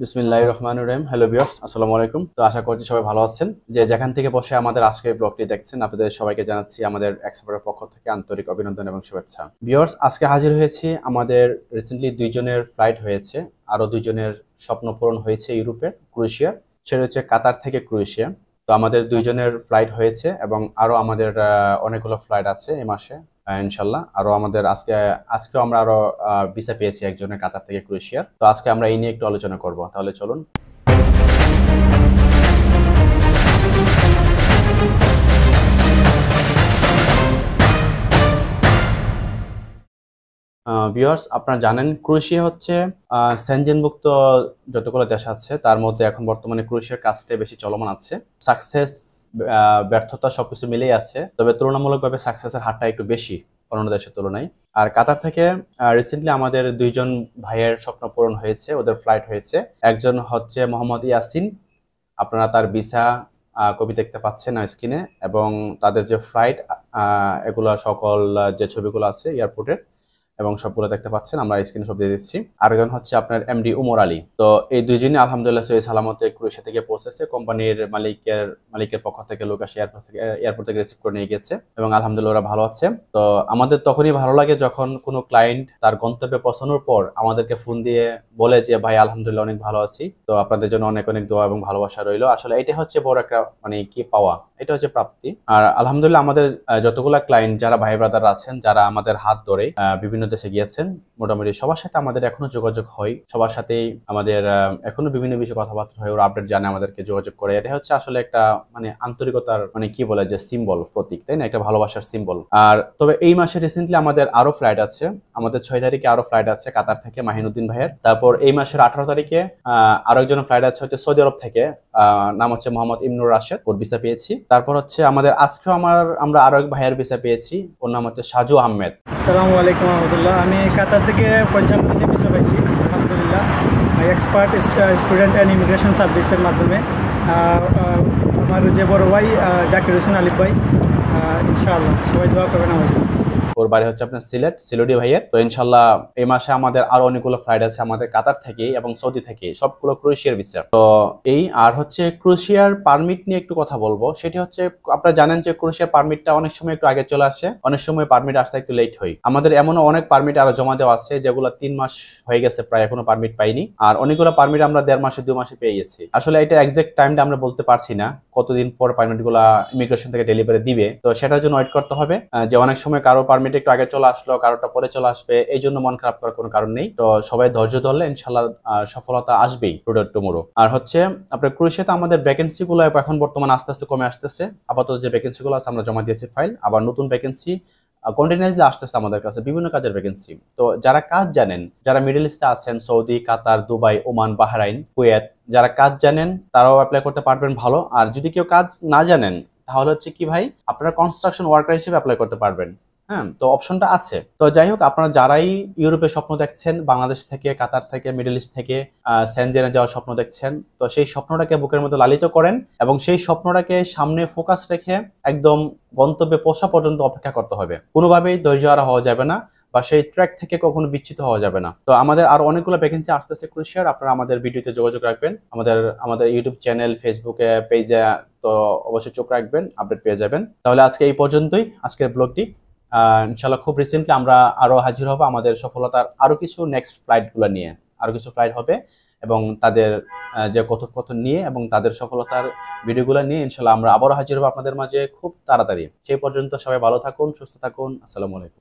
বিসমিল্লাহির রহমানির রহিম। Hello viewers, আসসালামু আলাইকুম। তো আশা করছি সবাই ভালো আছেন। যে যেখান থেকে বসে আমাদের আজকের ব্লগটি দেখছেন, আপনাদের সবাইকে জানাচ্ছি আমাদের এক্সপার্টের পক্ষ থেকে আন্তরিক অভিনন্দন এবং শুভেচ্ছা। ভিউয়ার্স, আজকে হাজির হয়েছি। আমাদের রিসেন্টলি দুইজনের ফ্লাইট হয়েছে, আরো দুইজনের স্বপ্ন পূরণ হয়েছে ইউরোপের ক্রোয়েশিয়া, সেটা হচ্ছে কাতার থেকে ক্রোয়েশিয়া। তো আমাদের দুইজনের ফ্লাইট হয়েছে এবং আরো আমাদের অনেকগুলো ফ্লাইট আছে এই মাসে ইনশাল্লাহ। আরো আমাদের আজকেও আমরা আরো ভিসা পেয়েছি একজনের কাতার থেকে ক্রোয়েশিয়ার। তো আজকে আমরা এই নিয়ে একটু আলোচনা করব, তাহলে চলুন। ভিউয়ার্স, আপনারা জানেন ক্রোয়েশিয়া হচ্ছে সেনজেনভুক্ত যতগুলো দেশ আছে তার মধ্যে এখন বর্তমানে ক্রোয়েশিয়ার কাজটা বেশি চলমান আছে। সাকসেস ব্যর্থতা সবকিছু মিলেই আছে, তবে তুলনামূলকভাবে সাকসেসের হারটা একটু বেশি অন্যান্য দেশের তুলনায়। আর কাতার থেকে রিসেন্টলি আমাদের দুইজন ভাইয়ের স্বপ্ন পূরণ হয়েছে, ওদের ফ্লাইট হয়েছে। একজন হচ্ছে মোহাম্মদ ইয়াসিন, আপনারা তার ভিসা কপি দেখতে পাচ্ছেন না স্ক্রিনে, এবং তাদের যে ফ্লাইট এগুলো সকল যে ছবিগুলো আছে এয়ারপোর্টের এবং সবগুলো দেখতে পাচ্ছেন, আমরা স্ক্রিনে সব দিয়ে দিচ্ছি। আরেকজন হচ্ছে আপনার এমডি উমর আলী। তো এই দুইজনই আলহামদুলিল্লাহ সহি সালামতে ক্রোয়েশিয়া থেকে পৌঁছেছে। কোম্পানির মালিকের পক্ষ থেকে লোক আসে এয়ারপোর্ট থেকে রিসিভ করে নিয়ে গেছে এবং আলহামদুলিল্লাহ ওরা ভালো আছে। তো আমাদের তখনই ভালো লাগে যখন কোনো ক্লায়েন্ট তার গন্তব্যে পৌঁছানোর পর আমাদেরকে ফোন দিয়ে বলে যে ভাই আলহামদুলিল্লাহ অনেক ভালো আছি, তো আপনাদের জন্য অনেক অনেক দোয়া এবং ভালোবাসা রইলো। আসলে এটা হচ্ছে বড় একটা মানে কি পাওয়া, এটা হচ্ছে প্রাপ্তি। আর আলহামদুলিল্লাহ আমাদের যতগুলা ক্লায়েন্ট যারা ভাই ব্রাদার আছেন, যারা আমাদের হাত ধরে বিভিন্ন দেশে গিয়েছেন, মোটামুটি সবার সাথে আমাদের এখনো যোগাযোগ হয়, সবার সাথেই আমাদের এখনো বিভিন্ন বিষয়ে কথাবার্তা হয়, ওরা আপডেট জানে, আমাদেরকে যোগাযোগ করে। এটা হচ্ছে আসলে একটা মানে আন্তরিকতার মানে কি বলে যে সিম্বল, প্রতীক, তাই না? একটা ভালোবাসার সিম্বল। আর তবে এই মাসে রিসেন্টলি আমাদের আরো ফ্লাইট আছে, আমাদের 6 তারিখে আরো ফ্লাইট আছে কাতার থেকে মাহিনুদ্দিন ভাইয়ের। তারপর এই মাসের 18 তারিখে আরো একজন ফ্লাইট আছে হচ্ছে সৌদি আরব থেকে, নাম হচ্ছে মোহাম্মদ ইমনুর রাশেদ, ওর ভিসা পেয়েছি। তারপর হচ্ছে আমাদের আজকেও আমরা আরো এক ভাইয়ের ভিসা পেয়েছি, ওর নাম হচ্ছে সাজু আহমেদ। আসসালামু আলাইকুম রহমতুল্লাহ। আমি কাতার থেকে 55 দিনে ভিসা পাইছি আলহামদুলিল্লাহ, এক্সপার্ট স্টুডেন্ট অ্যান্ড ইমিগ্রেশন সার্ভিসের মাধ্যমে। আমার যে বড় ভাই জাকির হোসেন আলিফ ভাই, ইনশাআল্লাহ সবাই দোয়া করবেন আমার জন্য। ওর বাড়ি হচ্ছে আপনার সিলেটি ভাইয়ের। তো ইনশাল্লাহ এই মাসে আমাদের আরো অনেকগুলো ফ্লাইট আছে আমাদের কাতার থেকে এবং সৌদি থেকে, সবগুলো ক্রোয়েশিয়ার ভিসা। তো এই আর হচ্ছে ক্রোয়েশিয়ার পারমিট নিয়ে একটু কথা বলবো। সেটি হচ্ছে আপনারা জানেন যে ক্রোয়েশিয়ার পারমিটটা অনেক সময় একটু আগে চলে আসে, অনেক সময় পারমিট আসতে একটু লেট হয়। আমাদের এমনও অনেক পারমিট আরো জমা দেওয়া আছে যেগুলো 3 মাস হয়ে গেছে প্রায়, এখনো পারমিট পাইনি। আর অনেকগুলো পারমিট আমরা 1.5 মাসে 2 মাসে পেয়ে গেছি। আসলে এটা এক্সাক্ট টাইমটা আমরা বলতে পারছি না কতদিন পর পারমিট গুলা ইমিগ্রেশন থেকে ডেলিভারি দিবে, তো সেটার জন্য ওয়েট করতে হবে। যে অনেক সময় কারো পারমিট একটু আগে চলে আসলো, কারোটা পরে চলে আসবে, এই জন্য মন খারাপ করার কোনো কারণ নেই। তো সবাই ধৈর্য ধরলে ইনশাল্লাহ সফলতা আসবেই টুডে টুমোরো। আর হচ্ছে আপনার ক্রোয়েশিয়াতে আমাদের ভ্যাকেন্সি গুলো এখন বর্তমানে আস্তে আস্তে কমে আসতেছে। আপাতত যে ভ্যাকেন্সি গুলো আছে আমরা জমা দিয়েছি ফাইল, আবার নতুন ভ্যাকেন্সি কন্টিনিউয়াসলি আসতেছে আমাদের কাছে, বিভিন্ন কাজের ভ্যাকেন্সি। তো যারা কাজ জানেন, যারা মিডল ইস্টে আছেন, সৌদি, কাতার, দুবাই, ওমান, বাহরাইন, কুয়েত, যারা কাজ জানেন তারাও অ্যাপ্লাই করতে পারবেন ভালো। আর যদি কেউ কাজ না জানেন তাহলে হচ্ছে কি ভাই, আপনারা কনস্ট্রাকশন ওয়ার্কার হিসেবে অ্যাপ্লাই করতে পারবেন। হ্যাঁ, তো অপশনটা আছে। তো যাই হোক, আপনারা যারাই ইউরোপের স্বপ্ন দেখছেন, বাংলাদেশ থেকে, কাতার থেকে, মিডল ইস্ট থেকে সেনজেনে যাওয়ার স্বপ্ন দেখছেন, তো সেই স্বপ্নটাকে বুকের মধ্যে লালিত করেন এবং সেই স্বপ্নটাকে সামনে ফোকাস রেখে একদম গন্তব্যে পৌঁছা পর্যন্ত অপেক্ষা করতে হবে। কোনোভাবেই ধৈর্য হারা হওয়া যাবে না বা সেই ট্র্যাক থেকে কখনো বিচ্যুত হওয়া যাবে না। তো আমাদের আরো অনেকগুলো ভ্যাকেন্সি আসতেছে ক্রোয়েশিয়ার, আপনারা আমাদের ভিডিওতে যোগাযোগ রাখবেন, আমাদের ইউটিউব চ্যানেল, ফেসবুকে পেজে তো অবশ্যই চোখ রাখবেন, আপডেট পেয়ে যাবেন। তাহলে আজকে এই পর্যন্তই আজকের ব্লগটি। ইনশাল্লাহ খুব রিসেন্টলি আমরা আরো হাজির হব আমাদের সফলতার আরো কিছু নেক্সট ফ্লাইটগুলো নিয়ে। আরো কিছু ফ্লাইট হবে এবং তাদের যে কথোপকথন নিয়ে এবং তাদের সফলতার ভিডিওগুলো নিয়ে ইনশাল্লাহ আমরা আবারও হাজির হব আপনাদের মাঝে খুব তাড়াতাড়ি। সেই পর্যন্ত সবাই ভালো থাকুন, সুস্থ থাকুন। আসসালামু আলাইকুম।